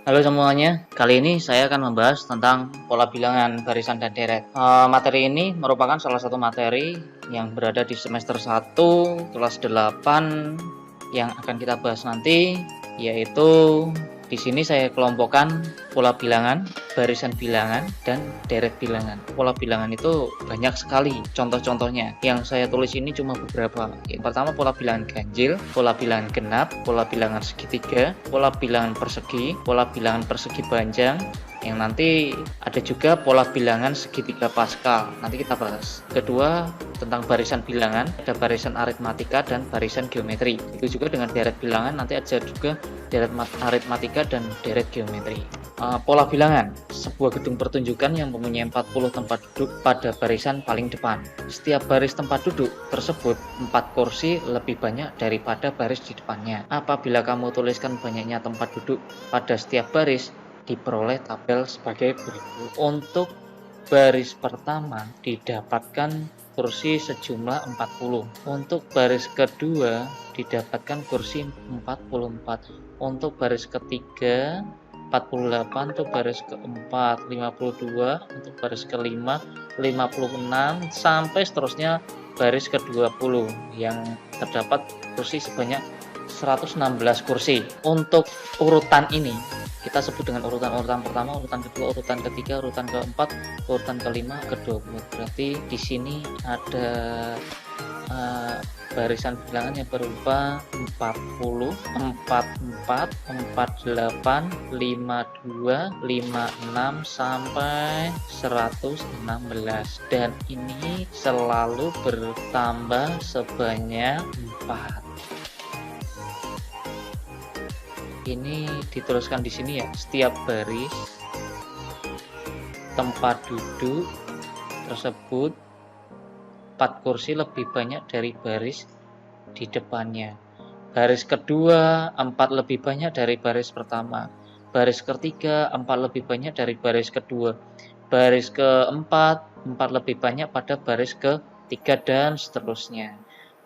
Halo semuanya, kali ini saya akan membahas tentang pola bilangan barisan dan deret. Materi ini merupakan salah satu materi yang berada di semester 1 kelas 8 yang akan kita bahas nanti, yaitu di sini saya kelompokkan pola bilangan, barisan bilangan, dan deret bilangan. Pola bilangan itu banyak sekali contoh-contohnya. Yang saya tulis ini cuma beberapa. Yang pertama pola bilangan ganjil, pola bilangan genap, pola bilangan segitiga, pola bilangan persegi panjang, yang nanti ada juga pola bilangan segitiga Pascal, nanti kita bahas. Kedua, tentang barisan bilangan, ada barisan aritmatika dan barisan geometri. Itu juga dengan deret bilangan, nanti ada juga deret aritmatika dan deret geometri. Pola bilangan, sebuah gedung pertunjukan yang mempunyai 40 tempat duduk pada barisan paling depan. Setiap baris tempat duduk tersebut 4 kursi lebih banyak daripada baris di depannya. Apabila kamu tuliskan banyaknya tempat duduk pada setiap baris, diperoleh tabel sebagai berikut. Untuk baris pertama didapatkan kursi sejumlah 40. Untuk baris kedua didapatkan kursi 44. Untuk baris ketiga 48, untuk baris keempat 52, untuk baris kelima 56, sampai seterusnya baris ke-20 yang terdapat kursi sebanyak 116 kursi. Untuk urutan ini kita sebut dengan urutan pertama, urutan kedua, urutan ketiga, urutan keempat, urutan kelima, ke-20. Berarti di sini ada barisan bilangan yang berupa 40, 44, 48, 52, 56 sampai 116, dan ini selalu bertambah sebanyak 4. Ini dituliskan di sini ya, setiap baris tempat duduk tersebut 4 kursi lebih banyak dari baris di depannya. Baris kedua 4 lebih banyak dari baris pertama. Baris ketiga 4 lebih banyak dari baris kedua. Baris keempat 4 lebih banyak pada baris ketiga, dan seterusnya.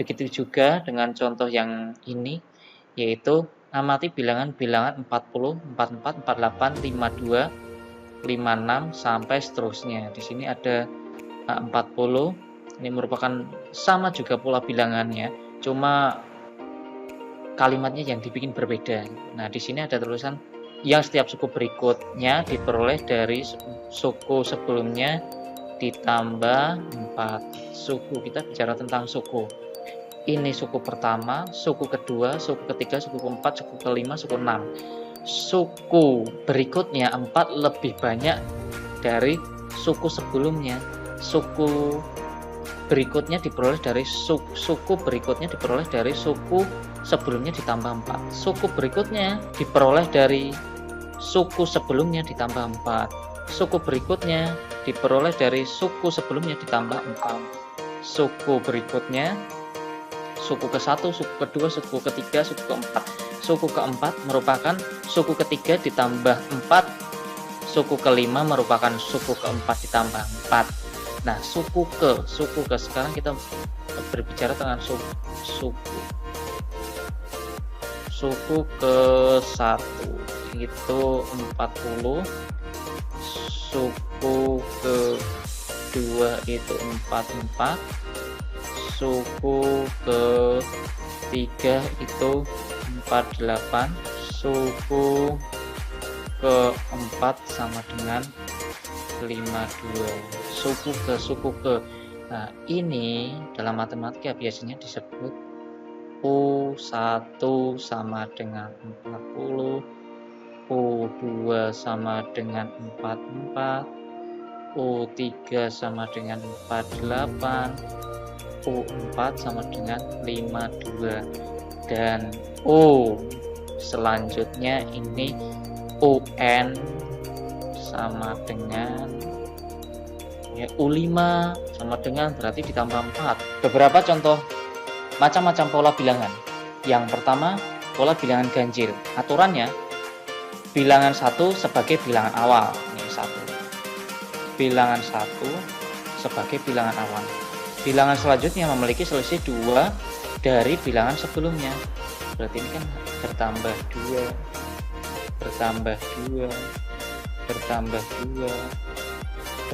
Begitu juga dengan contoh yang ini, yaitu amati bilangan-bilangan 40, 44, 48, 52, 56 sampai seterusnya. Di sini ada 40. Ini merupakan sama juga pola bilangannya, cuma kalimatnya yang dibikin berbeda. Nah, di sini ada tulisan yang setiap suku berikutnya diperoleh dari suku sebelumnya ditambah 4. Suku, kita bicara tentang suku. Ini suku pertama, suku kedua, suku ketiga, suku keempat, suku kelima, suku 6. Suku berikutnya 4 lebih banyak dari suku sebelumnya. Suku berikutnya diperoleh dari suku berikutnya diperoleh dari suku sebelumnya ditambah 4. Suku berikutnya diperoleh dari suku sebelumnya ditambah 4. Suku berikutnya diperoleh dari suku sebelumnya ditambah 4. Suku berikutnya suku ke-1, suku kedua, suku ketiga, suku keempat. Suku keempat merupakan suku ketiga ditambah 4. Suku kelima merupakan suku keempat ditambah 4. Nah, suku ke sekarang kita berbicara tentang suku ke-1 itu 40, suku ke-2 itu 44, suku ke-3 itu 48, suku ke-4 sama dengan 52. Suku ke. Nah, ini dalam matematika biasanya disebut U1 sama dengan 40, U2 sama dengan 44, U3 sama dengan 48, U4 sama dengan 52, dan U selanjutnya ini UN sama dengan U5 sama dengan, berarti ditambah 4. Beberapa contoh macam-macam pola bilangan. Yang pertama, pola bilangan ganjil. Aturannya, bilangan 1 sebagai bilangan awal. Ini 1. Bilangan 1 sebagai bilangan awal. Bilangan selanjutnya memiliki selisih 2 dari bilangan sebelumnya. Berarti ini kan bertambah 2. bertambah 2, bertambah 2,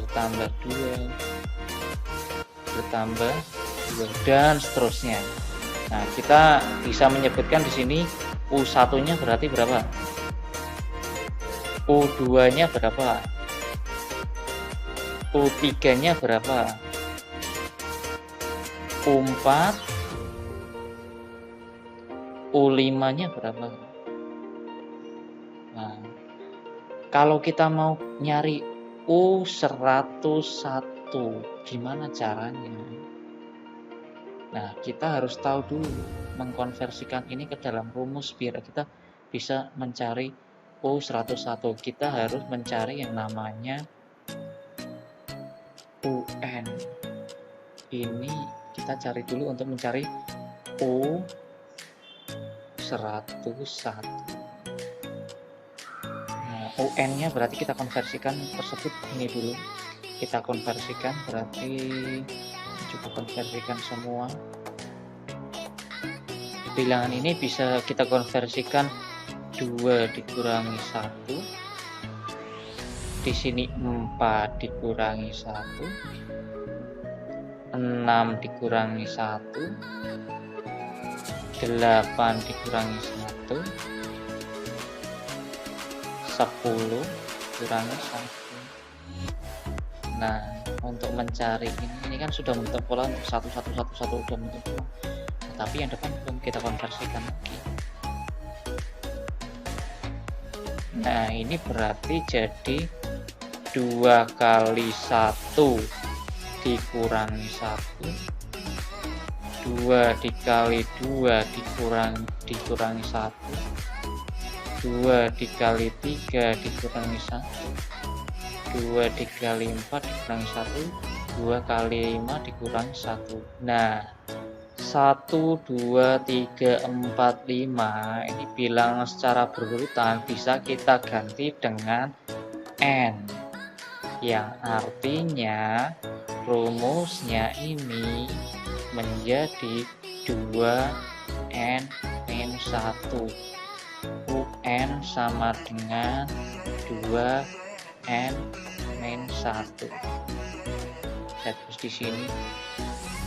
bertambah 2, bertambah 2, dan seterusnya. Nah, kita bisa menyebutkan di sini U1-nya berarti berapa? U2-nya berapa? U3-nya berapa? U4, U5-nya berapa? Nah, kalau kita mau nyari U101, gimana caranya? Nah, kita harus tahu dulu mengkonversikan ini ke dalam rumus biar kita bisa mencari U101. Kita harus mencari yang namanya UN. Ini kita cari dulu untuk mencari U101. Nah, UN-nya berarti kita konversikan tersebut ini dulu. Kita konversikan berarti coba konversikan semua. Bilangan ini bisa kita konversikan 2 dikurangi 1. Di sini 4 dikurangi 1. 6 dikurangi 1. 8 dikurangi 1. 10 kurangi 1. Nah, untuk mencari ini kan sudah bentuk pola untuk 1 udah bentuk pola. Nah, tapi yang depan belum kita konversikan lagi. Nah, ini berarti jadi 2 kali 1 dikurangi 1. 2 dikali 2 dikurangi 1. 2 dikali 3 dikurangi 1. 2 dikali 4 dikurangi 1. 2 kali 5 dikurangi 1. Nah, 1, 2, 3, 4, 5 ini bilangan secara berurutan bisa kita ganti dengan N, yang artinya rumusnya ini menjadi 2N-1. UN sama dengan 2N-1. Saya tulis di sini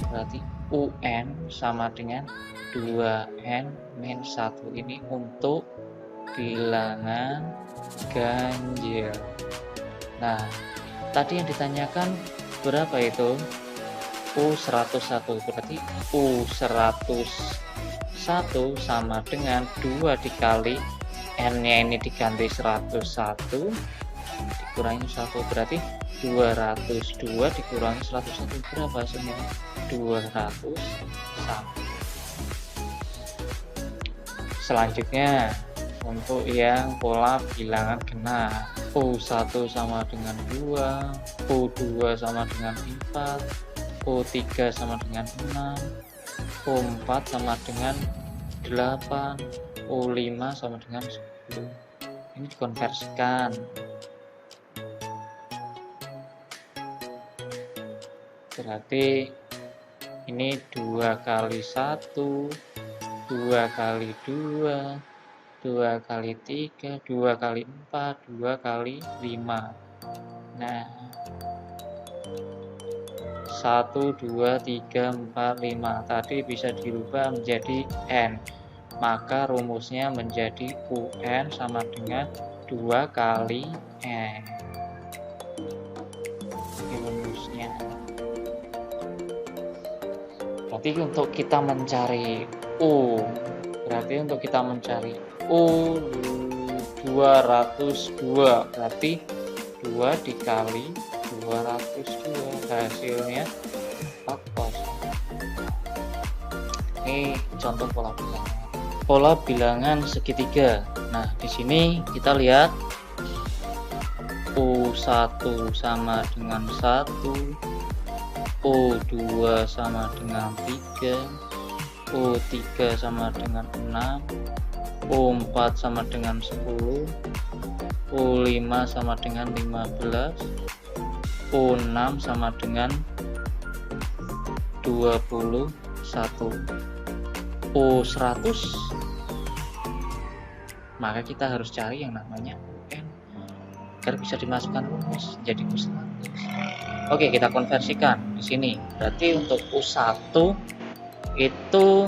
berarti UN sama dengan 2N-1. Ini untuk bilangan ganjil. Nah, tadi yang ditanyakan berapa itu? U101, berarti U101 sama dengan 2 dikali N-nya ini diganti 101 dikurangi 1, berarti 202 dikurangi 101 berapa hasilnya? 201. Selanjutnya untuk yang pola bilangan genap, U1 sama dengan 2, U2 sama dengan 4, U3 sama dengan 6, U4 sama dengan 8, U5 sama dengan 10. Ini dikonversikan. Berarti ini 2 kali 1, 2 kali 2, 2 kali 3, 2 kali 4, 2 kali 5. Nah, 1, 2, 3, 4, 5 tadi bisa dirubah menjadi N, maka rumusnya menjadi UN sama dengan 2 kali N. Ini rumusnya. Berarti untuk kita mencari U, berarti untuk kita mencari U202 berarti 2 dikali 202 hasilnya 40. Ini contoh pola bilangan. Pola bilangan segitiga. Nah, di sini kita lihat U1 sama dengan 1, U2 sama dengan 3, U3 sama dengan 6, U4 sama dengan 10, U5 sama dengan 15, U6 sama dengan 21, U100 maka kita harus cari yang namanya UN agar bisa dimasukkan rumus jadi U100. Oke, kita konversikan di sini. Berarti untuk U1 itu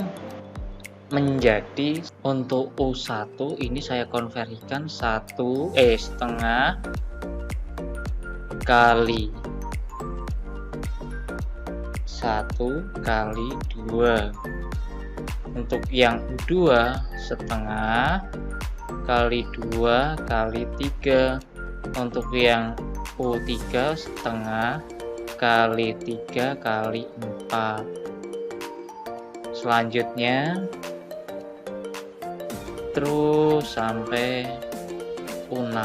menjadi, untuk U1 ini saya konversikan setengah kali 1 kali 2. Untuk yang U2 setengah kali 2 kali 3. Untuk yang U3 setengah kali 3 kali 4. Selanjutnya terus sampai U6.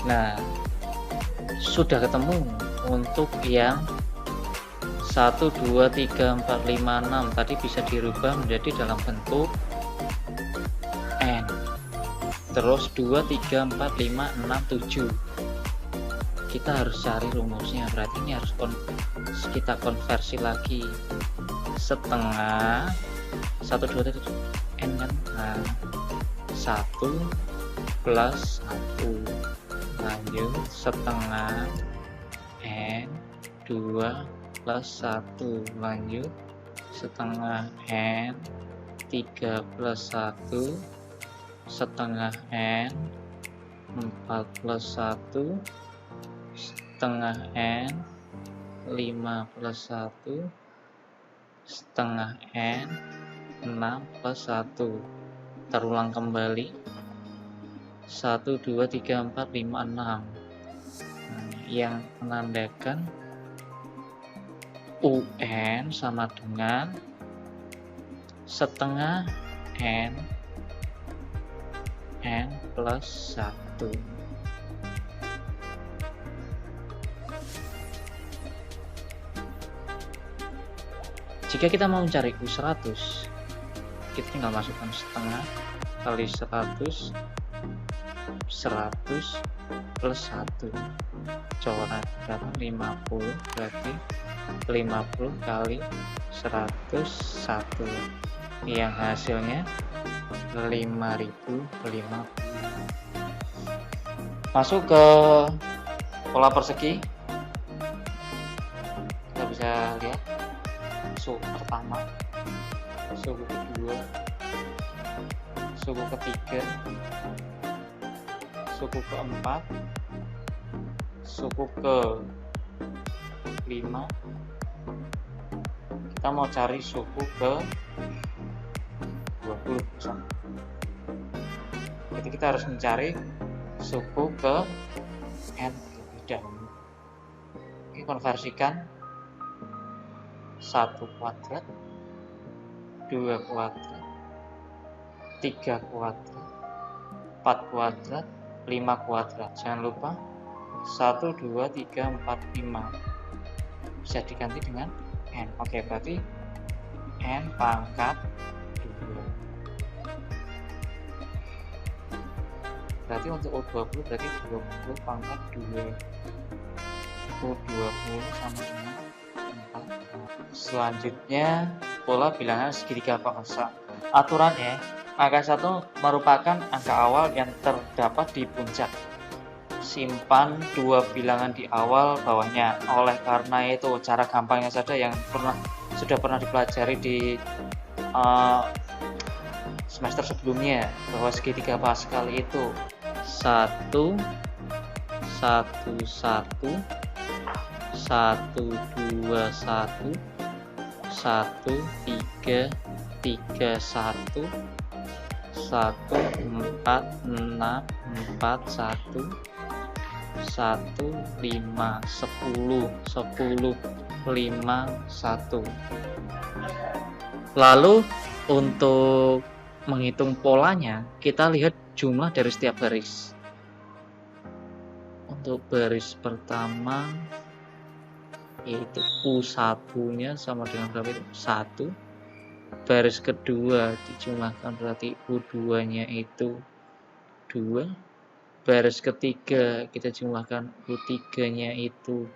Nah, sudah ketemu untuk yang 1, 2, 3, 4, 5, 6 tadi bisa dirubah menjadi dalam bentuk N. Terus 2, 3, 4, 5, 6, 7. Kita harus cari rumusnya, berarti ini harus kita konversi lagi. Setengah 1, 2, 3, N kan? Nah, 1 plus 1. Lanjut setengah N 2 plus 1. Lanjut setengah N 3 plus 1. Setengah N 4 plus 1. Setengah N 5 plus 1. Setengah N 6 plus 1. Terulang kembali 1, 2, 3, 4, 5, 6. Nah, yang menandakan UN sama dengan setengah N plus 1. Jika kita mau mencari U100, kita tinggal masukkan setengah kali 100 plus 1. Coret berapa? 50. Berarti 50 kali 101 yang hasilnya 5050. Masuk ke pola persegi, kita bisa lihat suku pertama, suku kedua, suku ketiga, suku keempat, suku ke-5. Kita mau cari suku ke-20. Jadi kita harus mencari suku ke N terlebih dahulu. Oke, konversikan 1 kuadrat, 2 kuadrat, 3 kuadrat, 4 kuadrat, 5 kuadrat. Jangan lupa 1, 2, 3, 4, 5 bisa diganti dengan N. Oke, berarti N pangkat 2. Berarti untuk U20 berarti 20 pangkat 2. U20 sama dengan 4. Selanjutnya pola bilangan segitiga paksa. Aturannya, angka 1 merupakan angka awal yang terdapat di puncak. Simpan 2 bilangan di awal bawahnya. Oleh karena itu, cara gampangnya saja yang sudah pernah dipelajari di semester sebelumnya, bahwa segitiga Pascal itu 1 1 1 1 2 1 1 3 3 1 1 4 6 4 1 1 5 10 10 5 1. Lalu untuk menghitung polanya, kita lihat jumlah dari setiap baris. Untuk baris pertama yaitu U1-nya sama dengan berapa itu? 1. Baris kedua dijumlahkan berarti U2-nya itu 2. Baris ketiga kita jumlahkan U3-nya itu